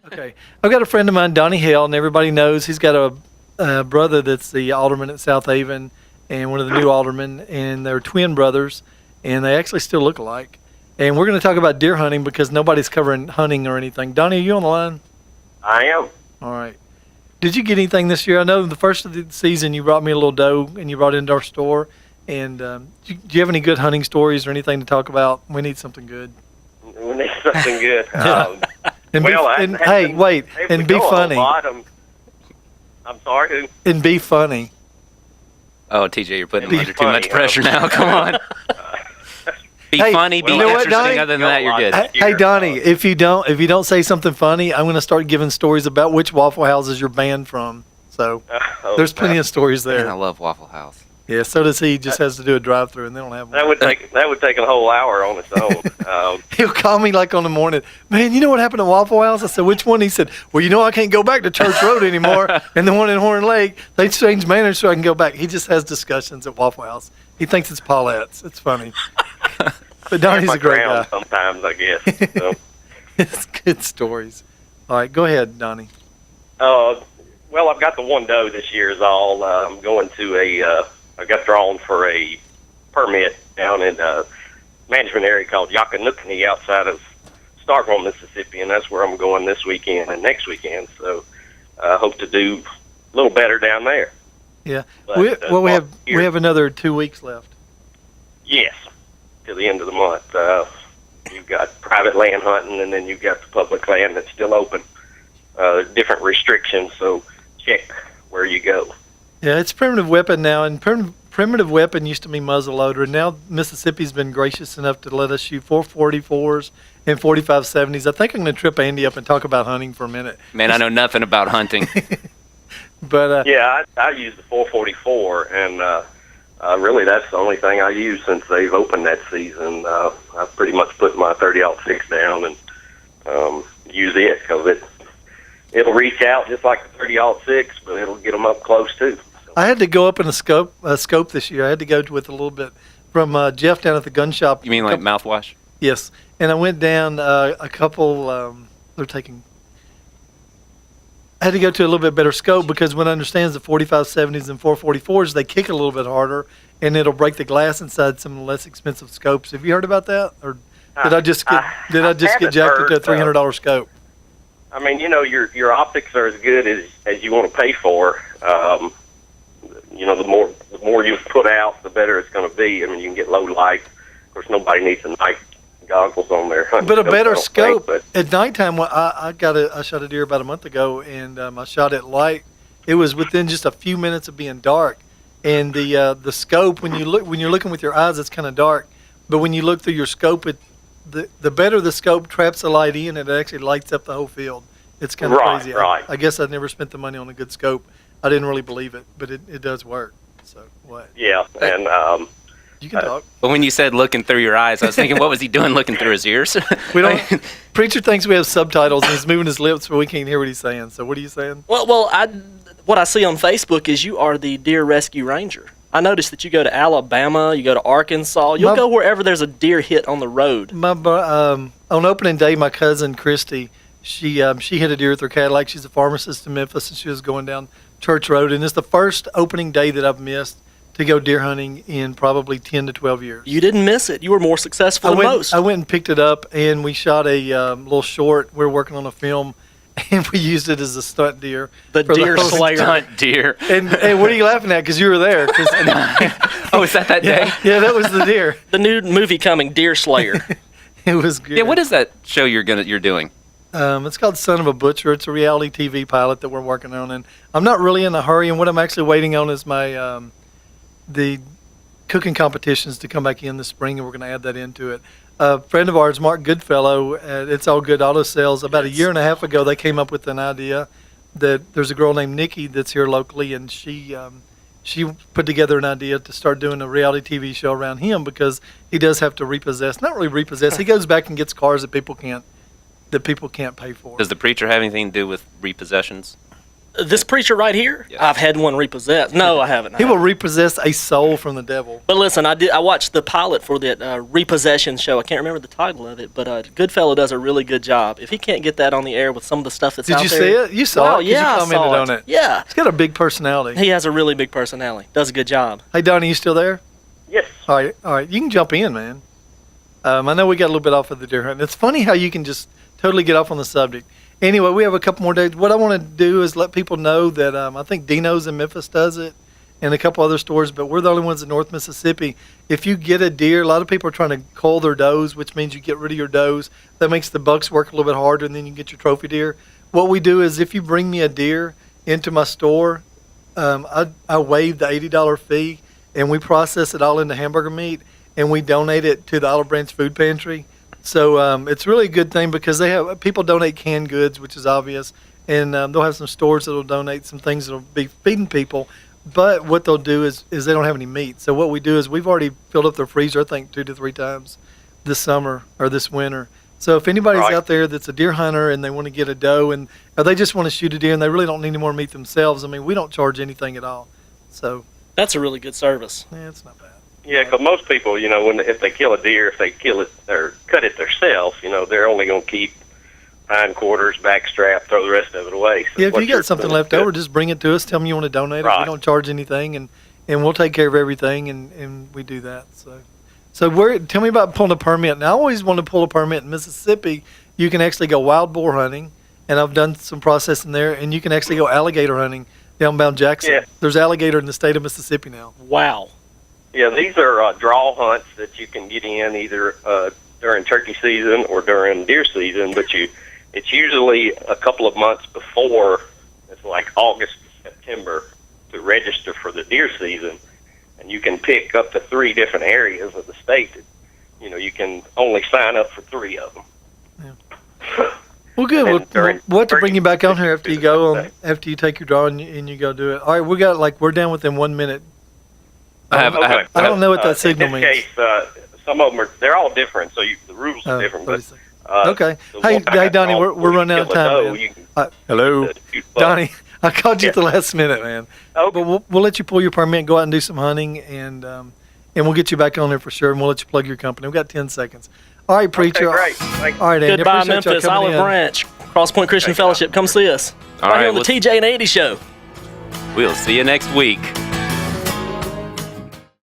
Okay. I've got a friend of mine, Donnie Hale, and everybody knows he's got a brother that's the alderman at South Haven and one of the new aldermen, and they're twin brothers, and they actually still look alike. And we're going to talk about deer hunting because nobody's covering hunting or anything. Donnie, are you on the line? I am. All right. Did you get anything this year? I know the first of the season you brought me a little doe and you brought it into our store. And do you have any good hunting stories or anything to talk about? We need something good. We need something good. And well, and be funny. I'm sorry. And be funny. Oh, TJ, you're putting Be him under too funny, much pressure now. Come on. Be funny, be you know what, interesting. Donnie? Other than that, you're good. Hey, Donnie, if you don't say something funny, I'm going to start giving stories about which Waffle Houses you're banned from. So there's plenty of stories there. Man, I love Waffle House. Yeah, so does he. Just has to do a drive-through, and they don't have one. That would take a whole hour on its own. He'll call me like on the morning. Man, you know what happened to Waffle House? I said, which one? He said, well, you know I can't go back to Church Road anymore, and the one in Horn Lake, they changed manager so I can go back. He just has discussions at Waffle House. He thinks it's Paulette's. It's funny. But Donnie's a great guy. Sometimes, I guess. So. It's good stories. All right, go ahead, Donnie. Well, I've got the one doe this year is all. I'm going to I got drawn for a permit down in a management area called Yakanuckney outside of Starkville, Mississippi, and that's where I'm going this weekend and next weekend. So I hope to do a little better down there. Yeah. But, we have another 2 weeks left. Yes, to the end of the month. You've got private land hunting, and then you've got the public land that's still open. Different restrictions, so check where you go. Yeah, it's primitive weapon now, and primitive weapon used to be muzzleloader, and now Mississippi's been gracious enough to let us shoot 444s and 4570s. I think I'm going to trip Andy up and talk about hunting for a minute. Man, I know nothing about hunting. But yeah, I use the 444, and really that's the only thing I use since they've opened that season. I've pretty much put my 30-06 down and use it because it'll reach out just like the 30-06, but it'll get them up close too. I had to go up in a scope this year. I had to go with a little bit from Jeff down at the gun shop. You mean like mouthwash? Yes, and I went down a couple. They're taking. I had to go to a little bit better scope because one understands the 4570s and 444s, they kick a little bit harder, and it'll break the glass inside some less expensive scopes. Have you heard about that, or did I just get jacked into a $300 scope? I mean, your optics are as good as you want to pay for. The more you put out, the better it's going to be. I mean, you can get low light. Of course, nobody needs a night goggles on their hunting. But a better scope. But at nighttime, I shot a deer about a month ago, and I shot it light. It was within just a few minutes of being dark, and the scope when you're looking with your eyes, it's kind of dark. But when you look through your scope, the better the scope traps the light in, it actually lights up the whole field. It's kind of crazy. Right. I guess I'd never spent the money on a good scope. I didn't really believe it, but it does work. So what? Yeah, and you can talk. But when you said looking through your eyes, I was thinking, what was he doing looking through his ears? We don't. Preacher thinks we have subtitles, and he's moving his lips, but we can't hear what he's saying. So what are you saying? Well, what I see on Facebook is you are the deer rescue ranger. I noticed that you go to Alabama, you go to Arkansas, you'll go wherever there's a deer hit on the road. On opening day, my cousin Christy, she hit a deer with her Cadillac. She's a pharmacist in Memphis, and she was going down Church Road, and it's the first opening day that I've missed to go deer hunting in probably 10 to 12 years. You didn't miss it. You were more successful than most. I went and picked it up, and we shot a little short. We were working on a film, and we used it as a stunt deer. The deer slayer. Stunt deer. And what are you laughing at? Because you were there. Oh, is that day? Yeah, that was the deer. The new movie coming, Deer Slayer. It was good. Yeah, what is that show you're doing? It's called Son of a Butcher. It's a reality TV pilot that we're working on, and I'm not really in a hurry. And what I'm actually waiting on is my the cooking competitions to come back in this spring, and we're going to add that into it. A friend of ours, Mark Goodfellow, at It's All Good Auto Sales, about a year and a half ago, they came up with an idea that there's a girl named Nikki that's here locally, and she put together an idea to start doing a reality TV show around him because he does have to not really repossess. He goes back and gets cars that people can't pay for. Does the preacher have anything to do with repossessions? This preacher right here, Yes. I've had one repossessed. No, I haven't. He will repossess a soul from the devil. But listen, I watched the pilot for that repossession show. I can't remember the title of it, but Goodfellow does a really good job. If he can't get that on the air with some of the stuff that's Did out you there, see it? You saw wow, it. 'Cause yeah, you I commented saw on it. Yeah, He's got a big personality. he has a really big personality. Does a good job. Hey, Donnie, you still there? Yes. All right. You can jump in, man. I know we got a little bit off of the deer hunting. It's funny how you can just totally get off on the subject. Anyway, we have a couple more days. What I want to do is let people know that I think Dino's in Memphis does it and a couple other stores, but we're the only ones in North Mississippi. If you get a deer, a lot of people are trying to cull their does, which means you get rid of your does. That makes the bucks work a little bit harder, and then you get your trophy deer. What we do is if you bring me a deer into my store, I waive the $80 fee, and we process it all into hamburger meat, and we donate it to the Olive Branch Food Pantry. So it's really a good thing because they have people donate canned goods, which is obvious, and they'll have some stores that'll donate some things that'll be feeding people. But what they'll do is they don't have any meat. So what we do is we've already filled up their freezer, I think 2 to 3 times this summer or this winter. So if anybody's Right. out there that's a deer hunter and they want to get a doe or they just want to shoot a deer and they really don't need any more meat themselves, I mean, we don't charge anything at all. So That's a really good service. yeah, it's not bad. Yeah, because most people, if they kill a deer, if they kill it or cut it themselves, they're only going to keep hindquarters, backstrap, throw the rest of it away. So Yeah, if what you you're got something doing is left good. over, just bring it to us. Tell me you want to donate it. We Right. don't charge anything, and we'll take care of everything, and we do that. So tell me about pulling a permit. Now, I always want to pull a permit in Mississippi. You can actually go wild boar hunting, and I've done some processing there, and you can actually go alligator hunting down Mount Jackson. Yeah. There's alligator in the state of Mississippi now. Wow. Yeah, these are draw hunts that you can get in either during turkey season or during deer season, but it's usually a couple of months before. It's like August to September to register for the deer season, and you can pick up to 3 different areas of the state that, you can only sign up for 3 of them. Well, good. And We'll, then during we'll have to bring you back on turkey here after you season, go okay. after you take your draw and you go do it. All right, we're down within 1 minute. I don't know what that signal in means. this case, some of them they're all different, so the rules are different. But Okay. the Hey, one hey, Donnie, draw, we're where you running out of kill a time, doe, man. you can, Hello, shoot bucks. Donnie. I called you at Yeah. the last minute, man. Okay. But we'll let you pull your permit, go out and do some hunting, and we'll get you back on there for sure, and we'll let you plug your company. We've got 10 seconds. All right, preacher. Okay, great. Thanks. All right, Andy. Goodbye, appreciate y'all Memphis, coming Olive in. Branch, Cross Point Christian Okay, Fellowship. Come see us. All Right here right, on the TJ and Andy Show. we'll see you next week.